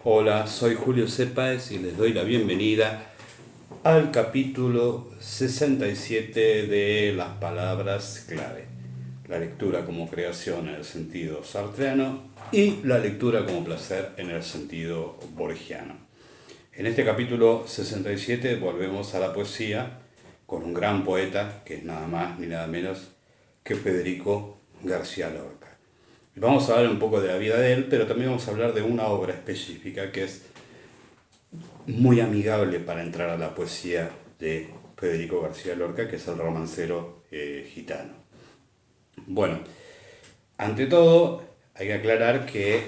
Hola, soy Julio Cepáez y les doy la bienvenida al capítulo 67 de las palabras clave. La lectura como creación en el sentido sartreano y la lectura como placer en el sentido borgiano. En este capítulo 67 volvemos a la poesía con un gran poeta que es nada más ni nada menos que Federico García Lorca. Vamos a hablar un poco de la vida de él, pero también vamos a hablar de una obra específica que es muy amigable para entrar a la poesía de Federico García Lorca, que es el romancero gitano. Bueno, ante todo hay que aclarar que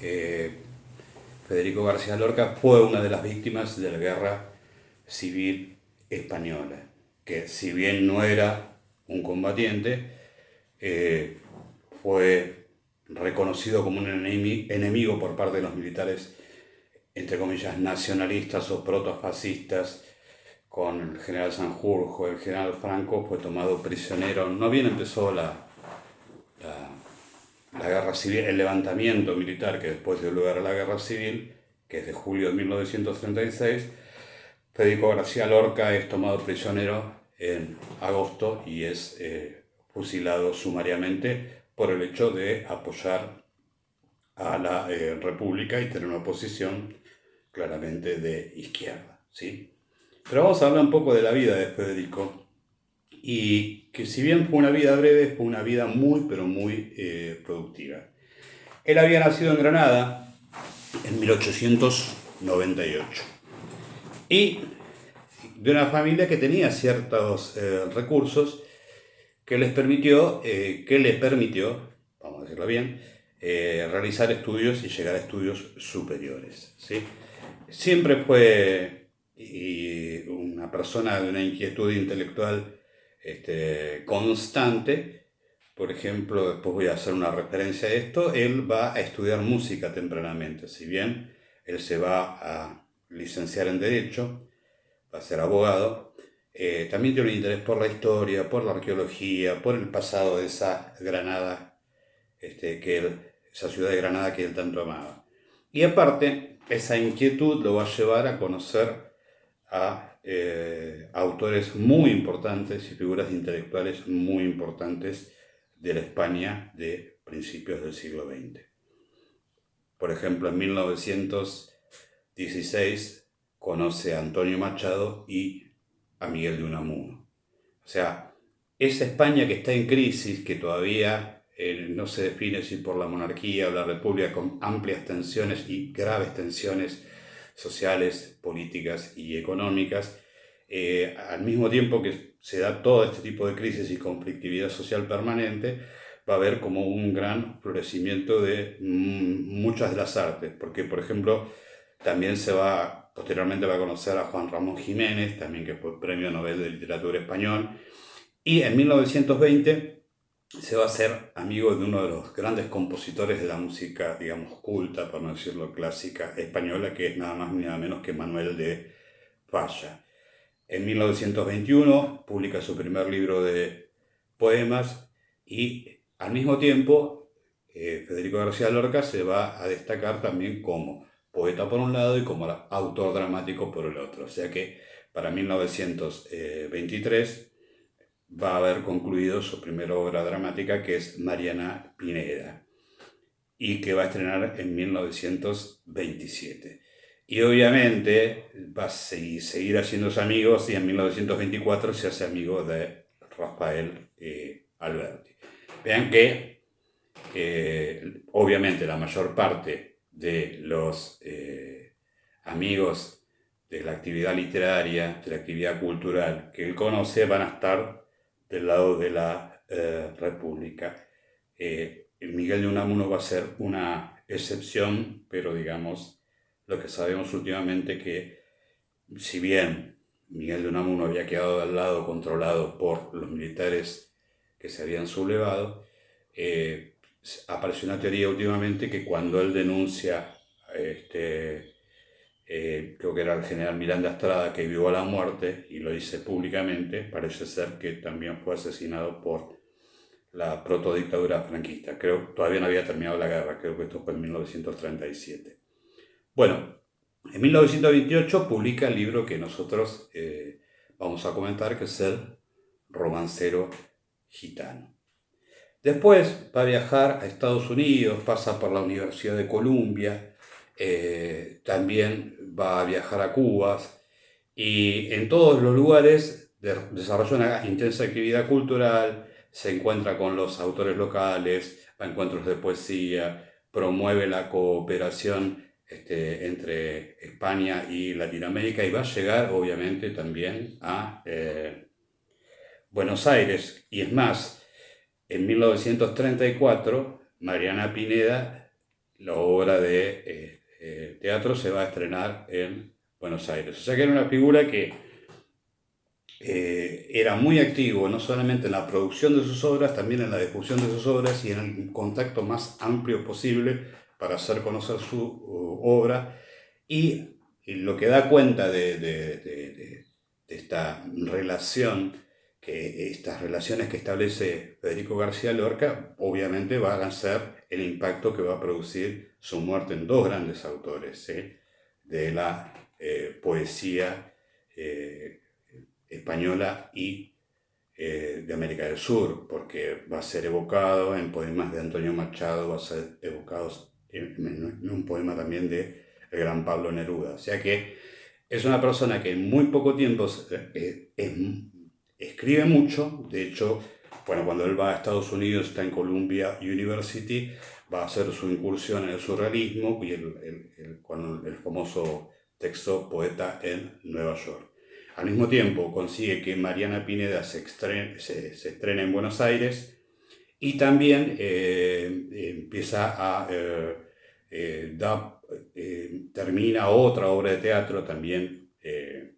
eh, Federico García Lorca fue una de las víctimas de la Guerra Civil Española, que si bien no era un combatiente, eh, fue reconocido como un enemigo por parte de los militares, entre comillas, nacionalistas o protofascistas, con el general Sanjurjo. El general Franco fue tomado prisionero. No bien empezó la guerra civil, el levantamiento militar que después dio lugar a la guerra civil, que es de julio de 1936, Federico García Lorca es tomado prisionero en agosto y es fusilado sumariamente por el hecho de apoyar a la República y tener una posición claramente de izquierda, ¿sí? Pero vamos a hablar un poco de la vida de Federico, y que si bien fue una vida breve, fue una vida muy, pero muy productiva. Él había nacido en Granada en 1898 y de una familia que tenía ciertos recursos que les permitió, vamos a decirlo bien, realizar estudios y llegar a estudios superiores, ¿sí? Siempre fue una persona de una inquietud intelectual constante. Por ejemplo, después voy a hacer una referencia a esto. Él va a estudiar música tempranamente. Si bien él se va a licenciar en Derecho, va a ser abogado, también tiene un interés por la historia, por la arqueología, por el pasado de esa Granada, esa ciudad de Granada que él tanto amaba. Y aparte, esa inquietud lo va a llevar a conocer a autores muy importantes y figuras intelectuales muy importantes de la España de principios del siglo XX. Por ejemplo, en 1916 conoce a Antonio Machado y a Miguel de Unamuno. O sea, esa España que está en crisis, que todavía no se define si por la monarquía o la república, con amplias tensiones y graves tensiones sociales, políticas y económicas, al mismo tiempo que se da todo este tipo de crisis y conflictividad social permanente, va a haber como un gran florecimiento de muchas de las artes, porque por ejemplo también posteriormente va a conocer a Juan Ramón Jiménez, también que fue Premio Nobel de Literatura Español, y en 1920 se va a hacer amigo de uno de los grandes compositores de la música, digamos, culta, por no decirlo clásica, española, que es nada más ni nada menos que Manuel de Falla. En 1921 publica su primer libro de poemas y al mismo tiempo Federico García Lorca se va a destacar también como poeta por un lado y como autor dramático por el otro. O sea que para 1923 va a haber concluido su primera obra dramática, que es Mariana Pineda, y que va a estrenar en 1927. Y obviamente va a seguir haciéndose amigos, y en 1924 se hace amigo de Rafael Alberti. Vean que obviamente la mayor parte de los amigos de la actividad literaria, de la actividad cultural que él conoce, van a estar del lado de la República. Miguel de Unamuno va a ser una excepción, pero digamos, lo que sabemos últimamente que si bien Miguel de Unamuno había quedado al lado controlado por los militares que se habían sublevado, apareció una teoría últimamente que cuando él denuncia, creo que era el general Miranda Estrada, que vio a la muerte y lo dice públicamente, parece ser que también fue asesinado por la protodictadura franquista. Creo que todavía no había terminado la guerra, creo que esto fue en 1937. Bueno, en 1928 publica el libro que nosotros vamos a comentar, que es El romancero gitano. Después va a viajar a Estados Unidos, pasa por la Universidad de Columbia, también va a viajar a Cuba, y en todos los lugares desarrolla una intensa actividad cultural, se encuentra con los autores locales, va a encuentros de poesía, promueve la cooperación entre España y Latinoamérica, y va a llegar obviamente también a Buenos Aires. Y es más, en 1934, Mariana Pineda, la obra de teatro, se va a estrenar en Buenos Aires. O sea que era una figura que era muy activo, no solamente en la producción de sus obras, también en la difusión de sus obras y en el contacto más amplio posible para hacer conocer su obra. Y lo que da cuenta de esta relación, que estas relaciones que establece Federico García Lorca, obviamente van a ser el impacto que va a producir su muerte en dos grandes autores de la poesía española y de América del Sur, porque va a ser evocado en poemas de Antonio Machado, va a ser evocado en un poema también de el gran Pablo Neruda. O sea que es una persona que en muy poco tiempo escribe mucho. De hecho, bueno, cuando él va a Estados Unidos, está en Columbia University, va a hacer su incursión en el surrealismo y con el famoso texto Poeta en Nueva York. Al mismo tiempo consigue que Mariana Pineda se estrene en Buenos Aires, y también empieza a termina otra obra de teatro también que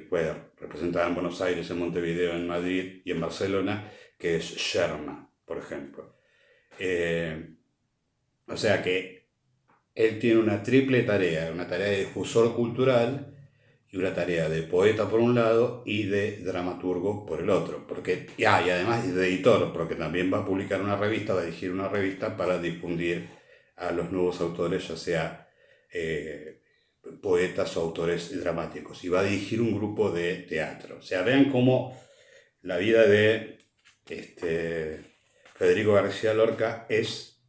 fue representada en Buenos Aires, en Montevideo, en Madrid y en Barcelona, que es Sherma, por ejemplo. O sea que él tiene una triple tarea, una tarea de difusor cultural y una tarea de poeta por un lado y de dramaturgo por el otro, y además de editor, porque también va a publicar una revista, va a dirigir una revista para difundir a los nuevos autores, ya sea poetas o autores dramáticos, y va a dirigir un grupo de teatro. O sea, vean cómo la vida de Federico García Lorca es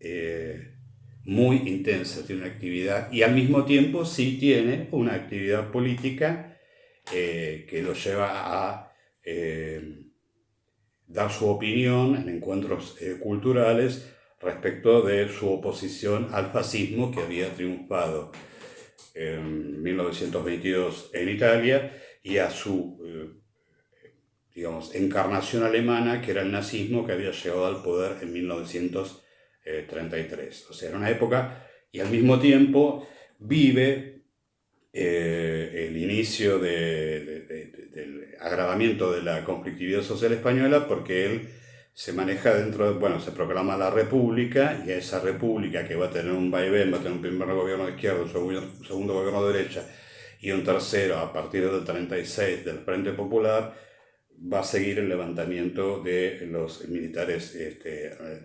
muy intensa, tiene una actividad, y al mismo tiempo sí tiene una actividad política que lo lleva a dar su opinión en encuentros culturales respecto de su oposición al fascismo que había triunfado en 1922 en Italia, y a su digamos, encarnación alemana, que era el nazismo, que había llegado al poder en 1933. O sea, era una época, y al mismo tiempo vive el inicio del agravamiento de la conflictividad social española, porque él se maneja dentro de, bueno, se proclama la República, y a esa República, que va a tener un vaivén, va a tener un primer gobierno de izquierda, un segundo gobierno de derecha y un tercero a partir del 36 del Frente Popular, va a seguir el levantamiento de los militares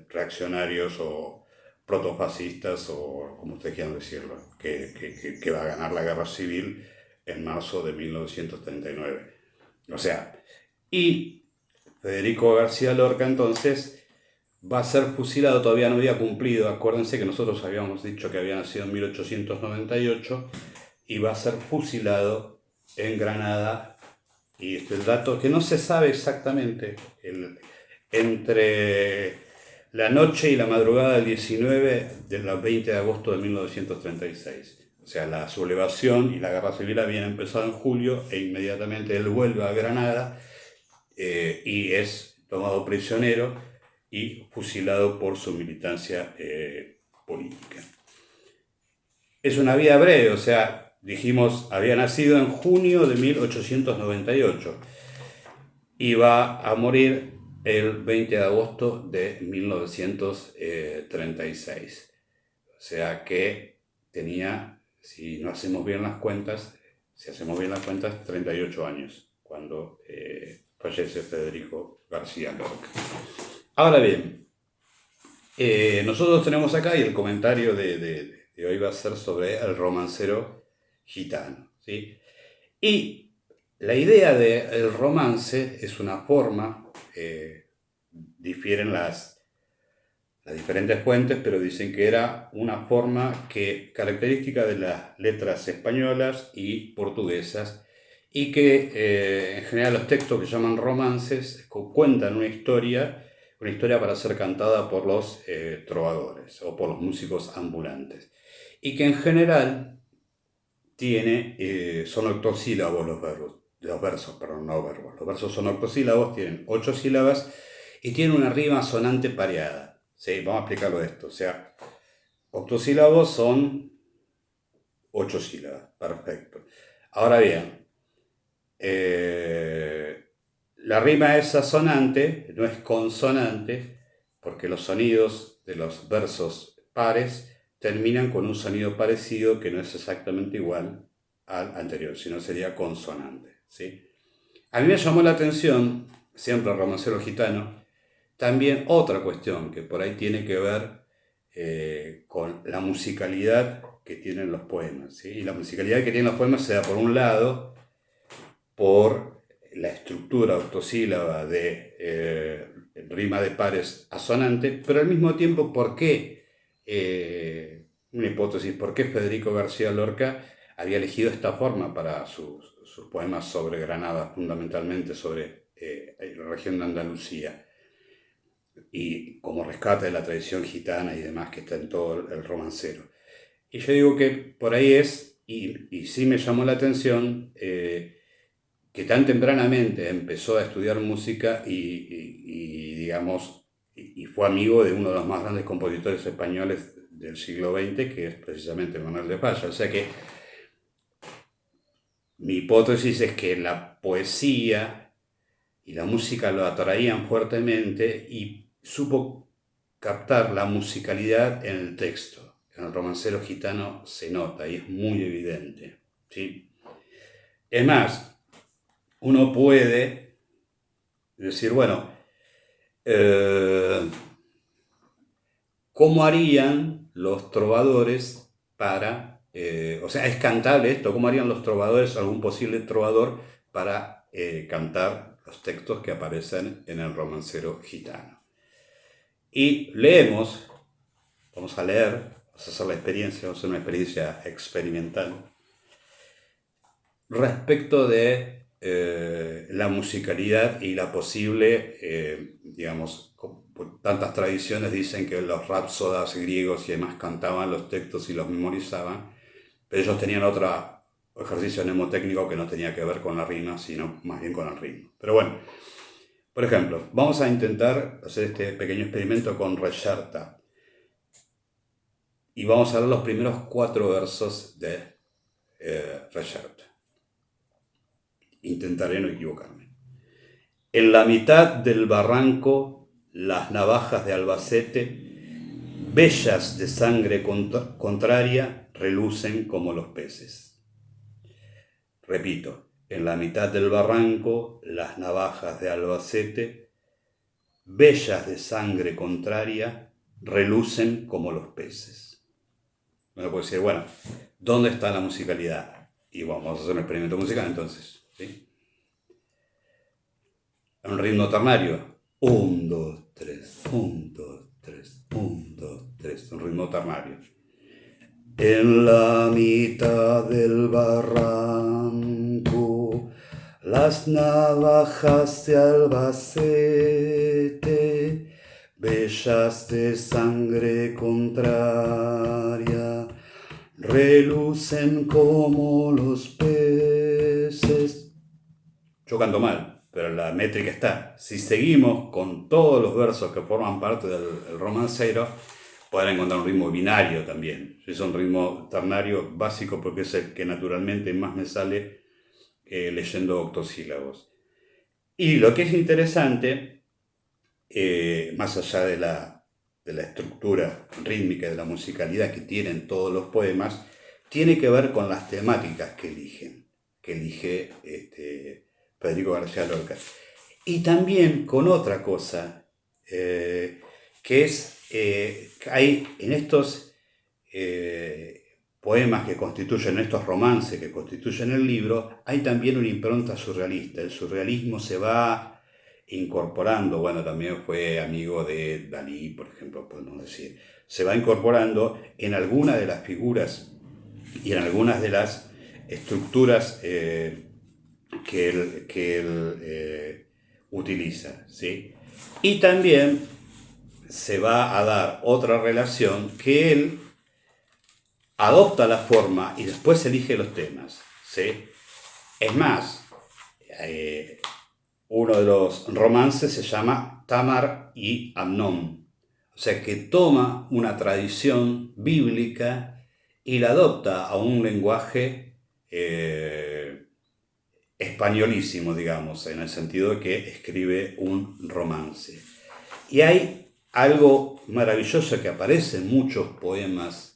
reaccionarios o protofascistas, o como ustedes quieran decirlo, que va a ganar la guerra civil en marzo de 1939. O sea, y Federico García Lorca entonces va a ser fusilado, todavía no había cumplido, acuérdense que nosotros habíamos dicho que había nacido en 1898, y va a ser fusilado en Granada. Y el dato que no se sabe exactamente, entre la noche y la madrugada del 19 del 20 de agosto de 1936. O sea, la sublevación y la guerra civil habían empezado en julio, e inmediatamente él vuelve a Granada y es tomado prisionero y fusilado por su militancia política. Es una vida breve, o sea, dijimos, había nacido en junio de 1898 y va a morir el 20 de agosto de 1936. O sea que tenía, si hacemos bien las cuentas, 38 años cuando fallece Federico García Lorca. Ahora bien, nosotros tenemos acá, y el comentario de y hoy va a ser sobre el romancero gitano, ¿sí? Y la idea del romance es una forma, difieren las diferentes fuentes, pero dicen que era una forma característica de las letras españolas y portuguesas, y que en general los textos que llaman romances cuentan una historia para ser cantada por los trovadores o por los músicos ambulantes, y que en general son octosílabos los versos, perdón, no verbos. Los versos son octosílabos, tienen 8 sílabas y tienen una rima sonante pareada. ¿Sí? Vamos a explicarlo esto. O sea, octosílabos son 8 sílabas. Perfecto. Ahora bien, la rima es asonante, no es consonante, porque los sonidos de los versos pares terminan con un sonido parecido que no es exactamente igual al anterior, sino sería consonante, ¿sí? A mí me llamó la atención, siempre el romancero gitano, también otra cuestión que por ahí tiene que ver con la musicalidad que tienen los poemas, ¿sí? Y la musicalidad que tienen los poemas se da por un lado por la estructura octosílaba de rima de pares asonante, pero al mismo tiempo, ¿por qué? Una hipótesis, ¿por qué Federico García Lorca había elegido esta forma para sus poemas sobre Granada, fundamentalmente sobre la región de Andalucía, y como rescate de la tradición gitana y demás que está en todo el romancero? Y yo digo que por ahí es, y sí me llamó la atención, que tan tempranamente empezó a estudiar música digamos, y fue amigo de uno de los más grandes compositores españoles del siglo XX, que es precisamente Manuel de Falla. O sea que mi hipótesis es que la poesía y la música lo atraían fuertemente y supo captar la musicalidad en el texto. En el romancero gitano se nota y es muy evidente, ¿sí? Es más, uno puede decir, bueno, ¿cómo harían los trovadores para, o sea, es cantable esto? ¿Cómo harían los trovadores, algún posible trovador, para cantar los textos que aparecen en el romancero gitano? Y leemos, vamos a leer, vamos a hacer la experiencia, vamos a hacer una experiencia experimental respecto de la musicalidad y la posible, digamos, tantas tradiciones dicen que los rapsodas griegos y demás cantaban los textos y los memorizaban, pero ellos tenían otro ejercicio mnemotécnico que no tenía que ver con la rima, sino más bien con el ritmo. Pero bueno, por ejemplo, vamos a intentar hacer este pequeño experimento con Reyerta. Y vamos a ver los primeros 4 versos de Reyerta. Intentaré no equivocarme. En la mitad del barranco, las navajas de Albacete, bellas de sangre contraria, relucen como los peces. Repito, en la mitad del barranco, las navajas de Albacete, bellas de sangre contraria, relucen como los peces. Uno puede decir, bueno, ¿dónde está la musicalidad? Y vamos a hacer un experimento musical entonces, ¿sí? Un ritmo ternario. 1, 2, 3, 1, 2, 3, 1, 2, 3. Un ritmo ternario. En la mitad del barranco, las navajas de Albacete, bellas de sangre contraria, relucen como los peces. Yo canto mal, pero la métrica está. Si seguimos con todos los versos que forman parte del romancero, podrán encontrar un ritmo binario también. Es un ritmo ternario básico porque es el que naturalmente más me sale leyendo octosílabos. Y lo que es interesante, más allá de la estructura rítmica, de la musicalidad que tienen todos los poemas, tiene que ver con las temáticas que elige Federico García Lorca. Y también con otra cosa, que es, hay en estos poemas que constituyen estos romances, que constituyen el libro, hay también una impronta surrealista. El surrealismo se va incorporando, bueno, también fue amigo de Dalí, por ejemplo, podemos decir, se va incorporando en algunas de las figuras y en algunas de las estructuras que él utiliza, ¿sí? Y también se va a dar otra relación que él adopta la forma y después elige los temas, ¿sí? Es más, uno de los romances se llama Tamar y Amnón, o sea que toma una tradición bíblica y la adopta a un lenguaje españolísimo, digamos, en el sentido de que escribe un romance. Y hay algo maravilloso que aparece en muchos poemas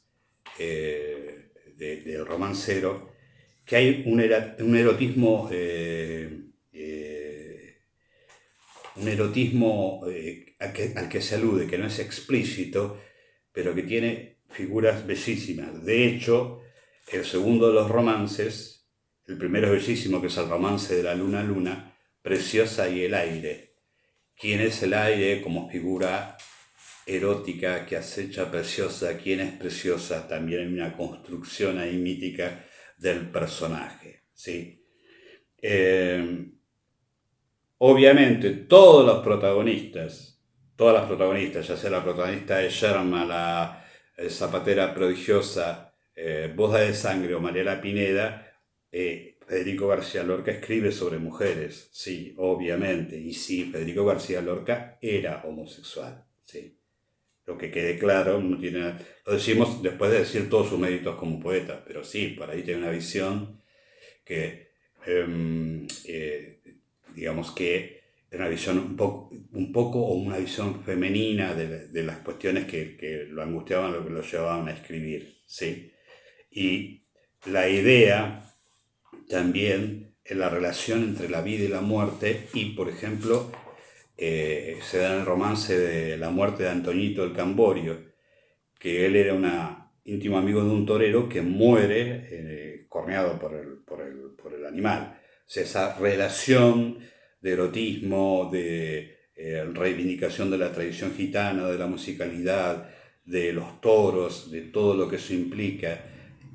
del romancero, que hay un erotismo, al que se alude, que no es explícito, pero que tiene figuras bellísimas. De hecho, el segundo de los romances, el primero es bellísimo, que es el romance de la luna luna, Preciosa y el aire. ¿Quién es el aire como figura erótica que acecha Preciosa? ¿Quién es Preciosa? También hay una construcción ahí mítica del personaje, ¿sí? Obviamente todas las protagonistas, ya sea la protagonista de Sherma, la zapatera prodigiosa, Boda de Sangre o Mariela Pineda, Federico García Lorca escribe sobre mujeres, sí, obviamente, y sí, Federico García Lorca era homosexual, sí. Lo que quede claro, no tiene, lo decimos después de decir todos sus méritos como poeta, pero sí, por ahí tiene una visión que, digamos que una visión un poco o una visión femenina de las cuestiones que lo angustiaban, lo que lo llevaban a escribir, ¿sí? Y la idea también en la relación entre la vida y la muerte, y por ejemplo, se da en el romance de La muerte de Antoñito el Camborio, que él era un íntimo amigo de un torero que muere corneado por el animal. O sea, esa relación de erotismo, de reivindicación de la tradición gitana, de la musicalidad, de los toros, de todo lo que eso implica.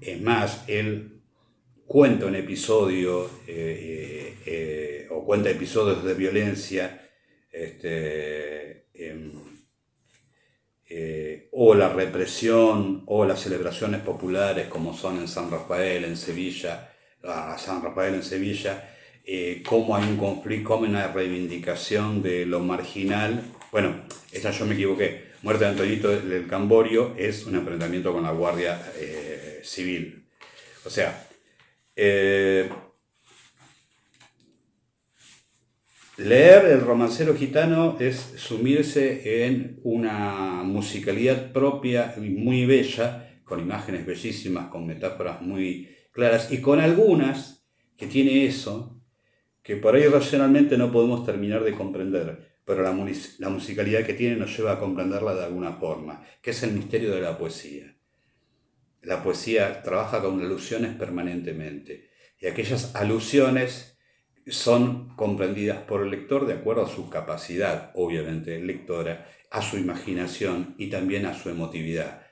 Es más, él cuenta un episodio o cuenta episodios de violencia o la represión o las celebraciones populares como son en San Rafael en Sevilla, cómo hay un conflicto, cómo hay una reivindicación de lo marginal. Bueno, esta yo me equivoqué. Muerte de Antoñito del Camborio es un enfrentamiento con la Guardia Civil. O sea, leer El romancero gitano es sumirse en una musicalidad propia y muy bella, con imágenes bellísimas, con metáforas muy claras y con algunas que tiene eso, que por ahí racionalmente no podemos terminar de comprender, pero la musicalidad que tiene nos lleva a comprenderla de alguna forma, que es el misterio de la poesía. La poesía trabaja con alusiones permanentemente y aquellas alusiones son comprendidas por el lector de acuerdo a su capacidad, obviamente, lectora, a su imaginación y también a su emotividad.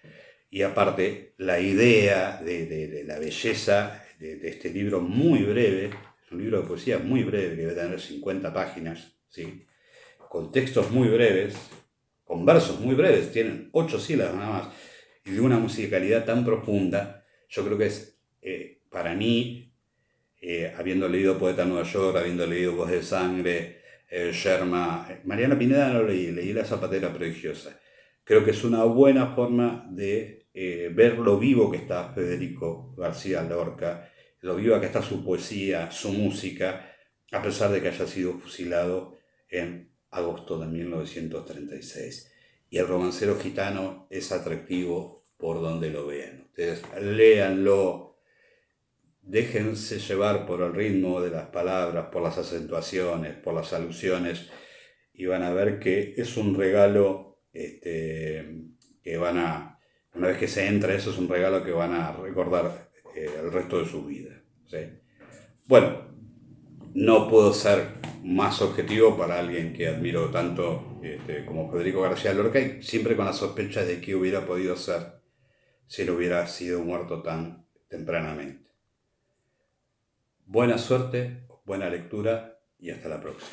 Y aparte, la idea de la belleza de este libro muy breve, es un libro de poesía muy breve, que debe tener 50 páginas, ¿sí? Con textos muy breves, con versos muy breves, tienen 8 sílabas nada más, y de una musicalidad tan profunda, yo creo que es, para mí, habiendo leído Poeta Nueva York, habiendo leído Voz de Sangre, Sherma, Mariana Pineda no leí La zapatera prodigiosa. Creo que es una buena forma de ver lo vivo que está Federico García Lorca, lo viva que está su poesía, su música, a pesar de que haya sido fusilado en agosto de 1936. Y El romancero gitano es atractivo por donde lo vean. Ustedes léanlo, déjense llevar por el ritmo de las palabras, por las acentuaciones, por las alusiones, y van a ver que es un regalo que van a Una vez que se entra, eso es un regalo que van a recordar el resto de su vida. ¿Sí? Bueno, no puedo ser más objetivo para alguien que admiro tanto como Federico García Lorca, y siempre con la sospecha de qué hubiera podido ser si él hubiera sido muerto tan tempranamente. Buena suerte, buena lectura y hasta la próxima.